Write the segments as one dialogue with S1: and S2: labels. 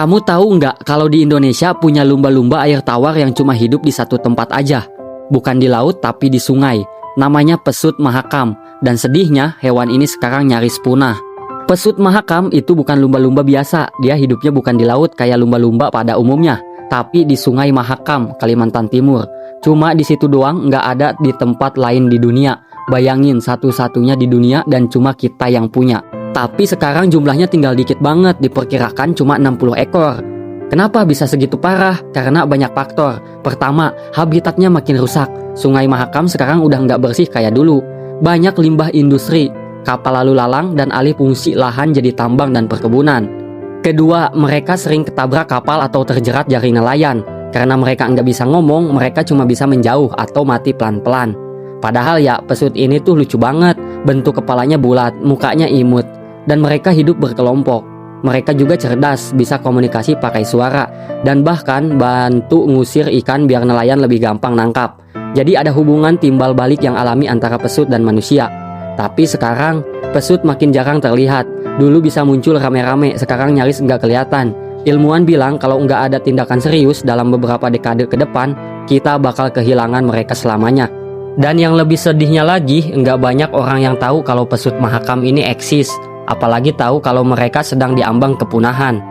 S1: Kamu tahu nggak kalau di Indonesia punya lumba-lumba air tawar yang cuma hidup di satu tempat aja? Bukan di laut tapi di sungai. Namanya pesut mahakam. Dan sedihnya hewan ini sekarang nyaris punah. Pesut mahakam itu bukan lumba-lumba biasa. Dia hidupnya bukan di laut kayak lumba-lumba pada umumnya, tapi di Sungai Mahakam, Kalimantan Timur. Cuma di situ doang, nggak ada di tempat lain di dunia. Bayangin, satu-satunya di dunia dan cuma kita yang punya. Tapi sekarang jumlahnya tinggal dikit banget, diperkirakan cuma 60 ekor. Kenapa bisa segitu parah? Karena banyak faktor. Pertama, habitatnya makin rusak. Sungai Mahakam sekarang udah nggak bersih kayak dulu. Banyak limbah industri, kapal lalu lalang, dan alih fungsi lahan jadi tambang dan perkebunan. Kedua, mereka sering ketabrak kapal atau terjerat jaring nelayan. Karena mereka nggak bisa ngomong, mereka cuma bisa menjauh atau mati pelan-pelan. Padahal ya, pesut ini tuh lucu banget. Bentuk kepalanya bulat, mukanya imut. Dan mereka hidup berkelompok. Mereka juga cerdas, bisa komunikasi pakai suara, dan bahkan bantu ngusir ikan biar nelayan lebih gampang nangkap. Jadi ada hubungan timbal balik yang alami antara pesut dan manusia. Tapi sekarang, pesut makin jarang terlihat. Dulu bisa muncul rame-rame, sekarang nyaris nggak kelihatan. Ilmuwan bilang kalau nggak ada tindakan serius dalam beberapa dekade ke depan, kita bakal kehilangan mereka selamanya. Dan yang lebih sedihnya lagi, nggak banyak orang yang tahu kalau pesut mahakam ini eksis. Apalagi tahu kalau mereka sedang diambang kepunahan.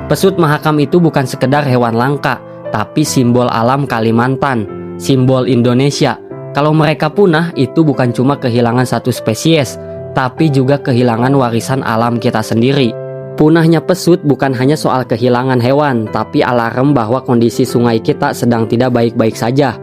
S1: Pesut mahakam itu bukan sekedar hewan langka, tapi simbol alam Kalimantan, simbol Indonesia. Kalau mereka punah, itu bukan cuma kehilangan satu spesies, tapi juga kehilangan warisan alam kita sendiri. Punahnya pesut bukan hanya soal kehilangan hewan, tapi alarm bahwa kondisi sungai kita sedang tidak baik-baik saja.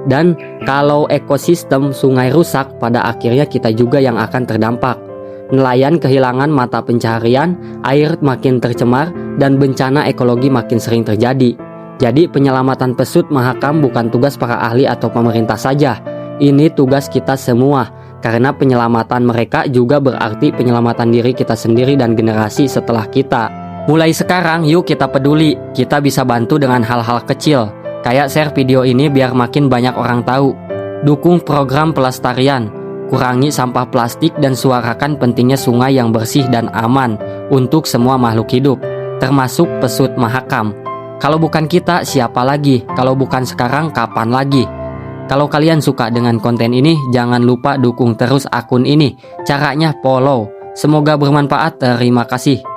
S1: Dan kalau ekosistem sungai rusak, pada akhirnya kita juga yang akan terdampak. Nelayan kehilangan mata pencaharian, air makin tercemar, dan bencana ekologi makin sering terjadi. Jadi penyelamatan pesut mahakam bukan tugas para ahli atau pemerintah saja. Ini tugas kita semua, karena penyelamatan mereka juga berarti penyelamatan diri kita sendiri dan generasi setelah kita. Mulai sekarang, yuk kita peduli. Kita bisa bantu dengan hal-hal kecil, kayak share video ini biar makin banyak orang tahu. Dukung program pelestarian. Kurangi sampah plastik dan suarakan pentingnya sungai yang bersih dan aman untuk semua makhluk hidup, termasuk pesut mahakam. Kalau bukan kita, siapa lagi? Kalau bukan sekarang, kapan lagi? Kalau kalian suka dengan konten ini, jangan lupa dukung terus akun ini. Caranya follow. Semoga bermanfaat. Terima kasih.